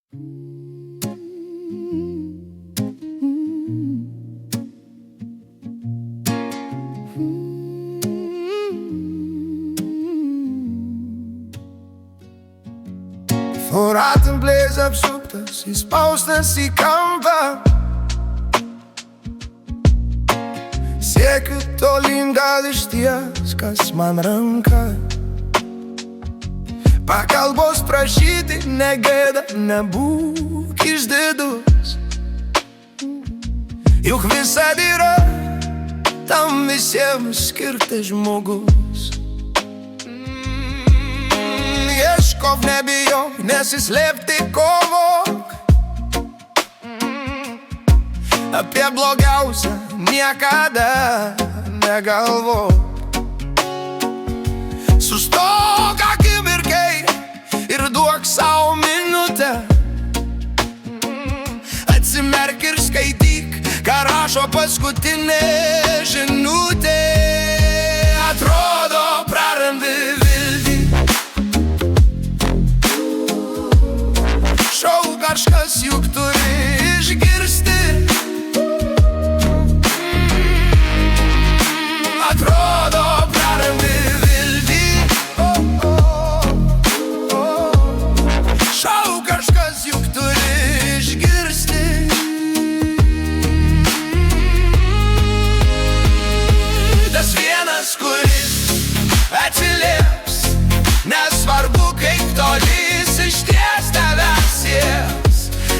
Furat în blez apsuptas, įspaustas į kampą. Siekiu tolyn, gal išties, kas man ranka. Pagalbos prašyti negėda, nebūk išdidus. Juk visad yra tam visiems skirtas žmogus. Ieškok, nebijok, nesislėpti kovok. Apie blogiausią niekada negalvok. Sustok akimirkai ir duok sau minutę. Atsimerk ir skaityk, ką rašo paskutinė žinutė. Atrodo, prarandi viltį. Šau kažkas juk turi išgirsti. Atrodo, prarandi viltį. Šau kažkas juk turi išgirsti. Tas vienas, kuris atsilieps, nesvarbu kaip toli jis išties tavęs sieks.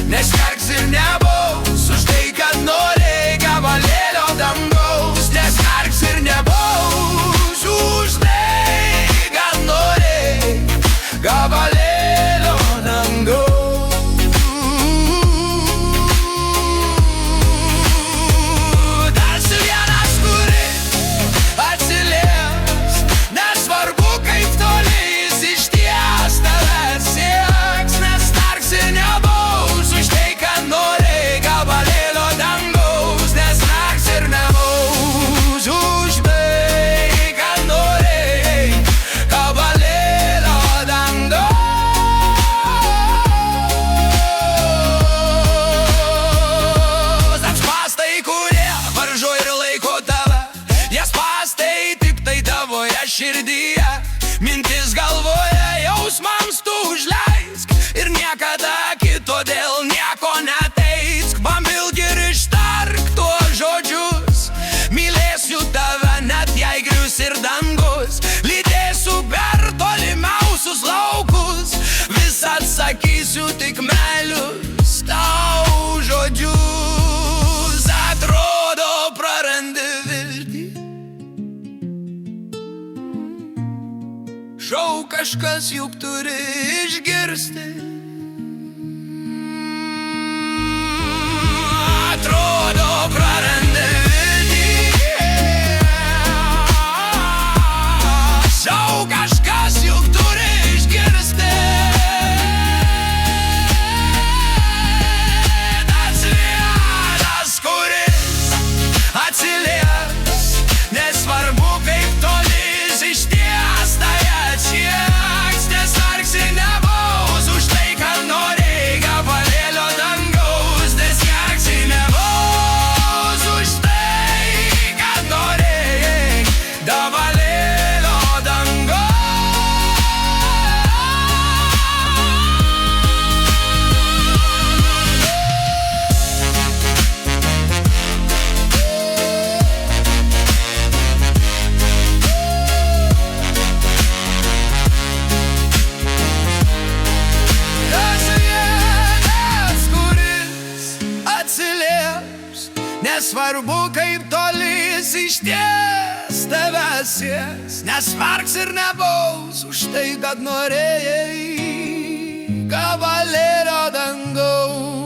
Nesmerks ir nebaus už tai, kad norėjai gabalėlio dangaus. Nesmerks ir nebaus už tai, kad norėjai gabalėlio dangaus. Tas vienas, kuris atsilieps, nesvarbu kaip toli jis išties tavęs sieks. Nesmerks ir nebaus už tai, kad norėjai gabalėlio dangaus. Nesmerks ir nebaus už tai, kad norėjai gabalėlio dangaus. Spąstai, kurie varžo ir laiko tave, jie spąstai tik tai tavoje širdyje. Mintis galvoje, jausmams tu užleisk ir niekada kito dėl nieko neteisk. Pamilk ir ištark tuos žodžius. Mylėsiu tave net jei grius ir dangus. Lydėsiu per tolimiausius laukus. Vis atsakysiu tik meilius tau žodžius. Atrodo, prarandi viltį. Šau kažkas juk turi išgirsti. Atrodo, prarandi viltį. Šau kažkas juk turi išgirsti. Tas vienas, kuris atsilieps, nesvarbu kaip toli jis išties tave sieks. Nesmerks ir nebaus už tai, kad norėjai gabalėlio dangaus. Nesmerks ir nebaus už tai, kad norėjai gabalėlio dangaus. Tas vienas, kuris atsilieps, nesvarbu kaip toli jis išties tavęs sieks. Nesmerks ir nebaus už tai, kad norėjai gabalėlio dangaus.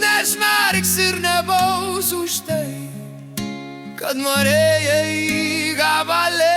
Nesmerks ir nebaus už tai, kad norėjai gabalėlio